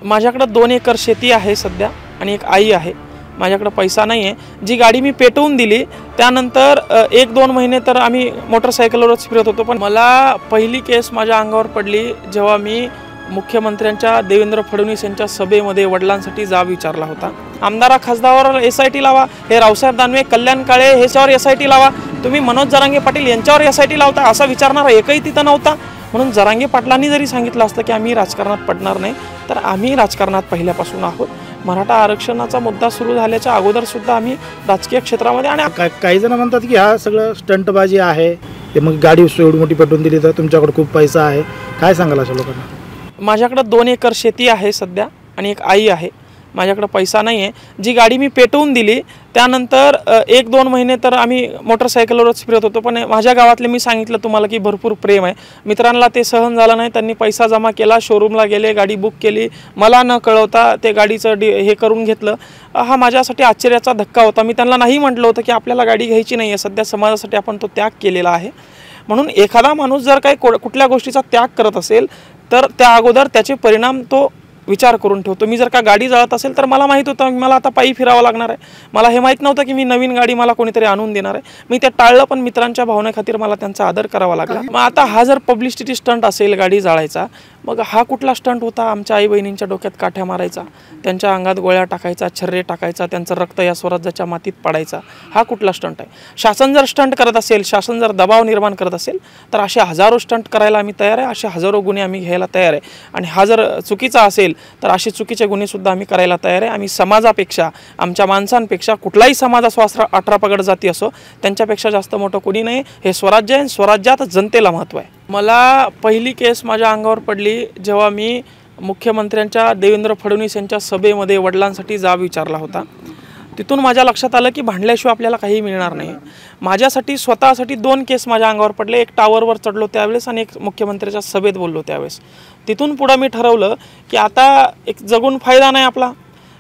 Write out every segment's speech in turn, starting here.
माझ्याकडे 2 एकर शेती आहे सध्या आणि एक आई आहे। माझ्याकडे पैसा नाही आहे। जी गाडी मी पेटवून दिली त्यानंतर 1-2 महिने तर आम्ही मोटरसायकलवरच फिरत होतो। पण मला पहिली केस माझ्या अंगावर पडली जेव्हा मी मुख्यमंत्र्यांच्या देवेंद्र फडणवीस यांच्या सभेमध्ये वडिलांसाठी जाब विचारला होता। आमदारा खासदारावर एसआयटी लावा, हे रावसाहेब दानवे, कल्याण काळे ह्याच्यावर एसआयटी लावा, तुम्ही मनोज जरांगे पाटील यांच्यावर एसआयटी लावता असा विचारणारा एकही तिथं नव्हता। म्हणून जरांगे पाटलांनी जरी सांगितलं असतं की आम्ही राजकारणात पडणार नाही, तर आम्ही राजकारणात पहिल्यापासून आहोत। मराठा आरक्षणाचा मुद्दा सुरू झाल्याच्या अगोदर सुद्धा आम्ही राजकीय क्षेत्रामध्ये आणि काही जण म्हणतात की हा सगळं स्टंटबाजी आहे, ते मग गाडी एवढी मोठी पेटवून दिली तर तुमच्याकडे खूप पैसा आहे, काय सांगाल अशा लोकांना? माझ्याकडे 2 एकर शेती आहे सध्या आणि एक आई आहे। माझ्याकडे पैसा नाही आहे। जी गाडी मी पेटवून दिली त्यानंतर 1-2 महिने तर आम्ही मोटरसायकलवरच फिरत होतो। पण माझ्या गावातले मी सांगितलं तुम्हाला की भरपूर प्रेम आहे। मित्रांना ते सहन झालं नाही, त्यांनी पैसा जमा केला, शोरूमला गेले, गाडी बुक केली, मला न कळवता ते गाडीचं हे करून घेतलं। हा माझ्यासाठी आश्चर्याचा धक्का होता। मी त्यांना नाही म्हटलं होतं की आपल्याला गाडी घ्यायची नाही आहे, सध्या समाजासाठी आपण तो त्याग केलेला आहे। म्हणून एखादा माणूस जर काही कुठल्या गोष्टीचा त्याग करत असेल तर त्या अगोदर त्याचे परिणाम तो विचार करून ठेवतो। मी जर का गाडी जाळत असेल तर मला माहीत होतं मला आता पायी फिरावं लागणार आहे। मला हे माहीत नव्हतं की मी नवीन गाडी मला कोणीतरी आणून देणार आहे। मी ते टाळलं, पण मित्रांच्या भावनेखातीर मला त्यांचा आदर करावा लागला। मग आता हा जर पब्लिसिटी स्टंट असेल गाडी जाळायचा, मग हा कुठला स्टंट होता? आमच्या आई बहिणींच्या डोक्यात काठ्या मारायचा, त्यांच्या अंगात गोळ्या टाकायचा, छर्रे टाकायचा, त्यांचं रक्त या स्वराज्याच्या मातीत पाडायचा, हा कुठला स्टंट आहे? शासन जर स्टंट करत असेल, शासन जर दबाव निर्माण करत असेल तर असे हजारो स्टंट करायला आम्ही तयार आहे, असे हजारो गुन्हे आम्ही घ्यायला तयार आहे। आणि हा जर चुकीचा असेल तर असे चुकीचे गुन्हे सुद्धा आम्ही करायला तयार आहे। आम्ही समाजापेक्षा, आमच्या माणसांपेक्षा, कुठलाही समाज असो, 18 पगड जाती असो, त्यांच्यापेक्षा जास्त मोठं कोणी नाही। हे स्वराज्य आहे, स्वराज्यात जनतेला महत्त्व आहे। मला पहिली केस माझ्या अंगावर पडली जेव्हा मी मुख्यमंत्र्यांच्या देवेंद्र फडणवीस यांच्या सभेमध्ये वडिलांसाठी जाब विचारला होता। तिथून माझ्या लक्षात आलं की भांडल्याशिवाय आपल्याला काही मिळणार नाही। माझ्यासाठी स्वतःसाठी 2 केस माझ्या अंगावर पडले, एक टावरवर चढलो त्यावेळेस आणि एक मुख्यमंत्र्यांच्या सभेत बोललो त्यावेळेस। तिथून पुढे मी ठरवलं की आता एक जगून फायदा नाही आपला,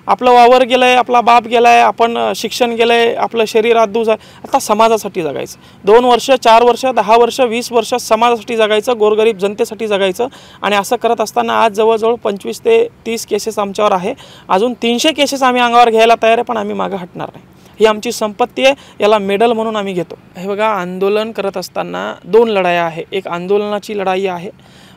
आपलं वावर गेलं आहे, आपला बाप गेला आहे, आपण शिक्षण गेलं आहे, आपलं शरीर आदूज आहे, आता समाजासाठी जगायचं। 2 वर्ष, 4 वर्ष, 10 वर्ष, 20 वर्ष समाजासाठी जगायचं, गोरगरीब जनतेसाठी जगायचं। आणि असं करत असताना आज जवळजवळ 25 ते 30 केसेस आमच्यावर आहे। अजून 300 केसेस आम्ही अंगावर घ्यायला तयार आहे, पण आम्ही मागं हटणार नाही। ही आमची संपत्ती आहे, याला मेडल म्हणून आम्ही घेतो। हे बघा, आंदोलन करत असताना 2 लढाया आहे। एक आंदोलनाची लढाई आहे।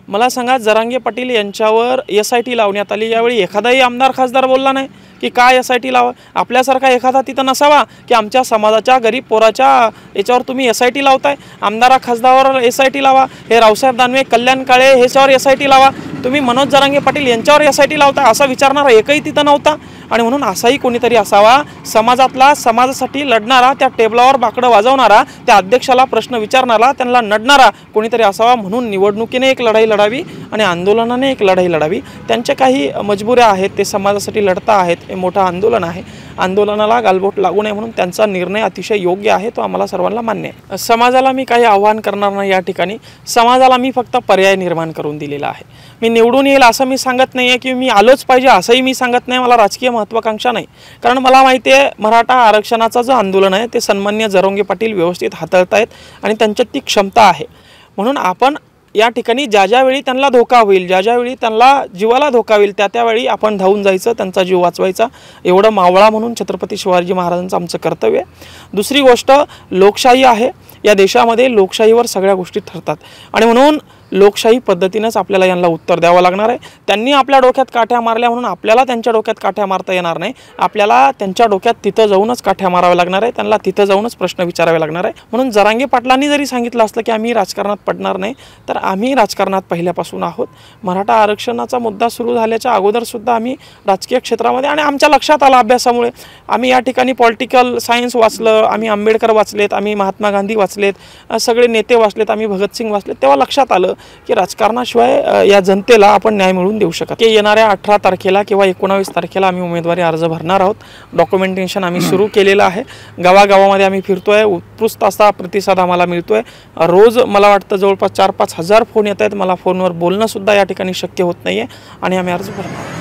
मला सांगा, जरांगे पाटील यांच्यावर एसआयटी लावण्यात आली, यावेळी एखादाही आमदार खासदार बोलला नाही की काय एसआयटी लावा? आपल्यासारखा एखादा तिथं नसावा की आमच्या समाजाच्या गरीब पोराच्या याच्यावर तुम्ही एसआयटी लावताय? आमदारा खासदारावर एसआयटी लावा, हे रावसाहेब दानवे, कल्याण काळे ह्याच्यावर एसआयटी लावा, तुम्ही मनोज जरांगे पाटील यांच्यावर एसआयटी लावता असा विचारणारा एकही तिथं नव्हता। आणि म्हणून असाही कोणीतरी असावा, समाजातला, समाजासाठी लढणारा, त्या टेबलावर बाकडं वाजवणारा, त्या अध्यक्षाला प्रश्न विचारणारा, त्यांना नडणारा कोणीतरी असावा। म्हणून निवडणुकीने एक लढाई लढावी आणि आंदोलनाने एक लढाई लढावी। त्यांच्या काही मजबुऱ्या आहेत, ते समाजासाठी लढता आहेत, हे मोठं आंदोलन आहे। आंदोलनाला गालबोट लागू नये म्हणून त्यांचा निर्णय अतिशय योग्य आहे, तो आम्हाला सर्वांना मान्य आहे। समाजाला मी काही आव्हान करणार नाही या ठिकाणी, समाजाला मी फक्त पर्याय निर्माण करून दिलेला आहे। मी निवडून येईल असं मी सांगत नाही आहे की मी आलोच पाहिजे असंही मी सांगत नाही, मला राजकीय महत्त्वाकांक्षा नाही। कारण मला माहिती आहे मराठा आरक्षणाचं जो आंदोलन आहे ते सन्माननीय जरांगे पाटील व्यवस्थित हाताळतायत आणि त्यांच्यात ती क्षमता आहे। म्हणून आपण या ठिकाणी ज्यावेळी त्यांना धोका होईल, ज्यावेळी त्यांना जीवाला धोका होईल, त्यावेळी आपण धावून जायचं, त्यांचा जीव वाचवायचा, एवढं मावळा म्हणून छत्रपती शिवाजी महाराजांचं आमचं कर्तव्य आहे। दुसरी गोष्ट, लोकशाही आहे या देशामध्ये, लोकशाहीवर सगळ्या गोष्टी ठरतात आणि म्हणून लोकशाही पद्धतीनेच आपल्याला यांना उत्तर द्यावं लागणार आहे। त्यांनी आपल्या डोक्यात काठ्या मारल्या म्हणून आपल्याला त्यांच्या डोक्यात काठ्या मारता येणार नाही, आपल्याला त्यांच्या डोक्यात तिथं जाऊनच काठ्या माराव्या लागणार आहे, त्यांना तिथं जाऊनच प्रश्न विचारावे लागणार आहे। म्हणून जरांगे पाटलांनी जरी सांगितलं असलं की आम्ही राजकारणात पडणार नाही, तर आम्ही राजकारणात पहिल्यापासून आहोत। मराठा आरक्षणाचा मुद्दा सुरू झाल्याच्या अगोदर सुद्धा आम्ही राजकीय क्षेत्रामध्ये, आणि आमच्या लक्षात आलं अभ्यासामुळे, आम्ही या ठिकाणी पॉलिटिकल सायन्स वाचलं, आम्ही आंबेडकर वाचलेत, आम्ही महात्मा गांधी वाचलेत, सगळे नेते वाचलेत, आम्ही भगतसिंग वाचलेत, तेव्हा लक्षात आलं की राजकारणाशिवाय या जनतेला आपण न्याय मिळवून देऊ शकत की येणाऱ्या 18 तारखेला किंवा 19 तारखेला आम्ही उमेदवारी अर्ज भरणार आहोत। डॉक्युमेंटेशन आम्ही सुरू केलेलं आहे, गावागावामध्ये आम्ही फिरतोय, उत्कृष्ट असा प्रतिसाद आम्हाला मिळतोय। रोज मला वाटतं जवळपास 4-5 हजार फोन येत आहेत, मला फोनवर बोलणं सुद्धा या ठिकाणी शक्य होत नाहीये आणि आम्ही अर्ज भरणार।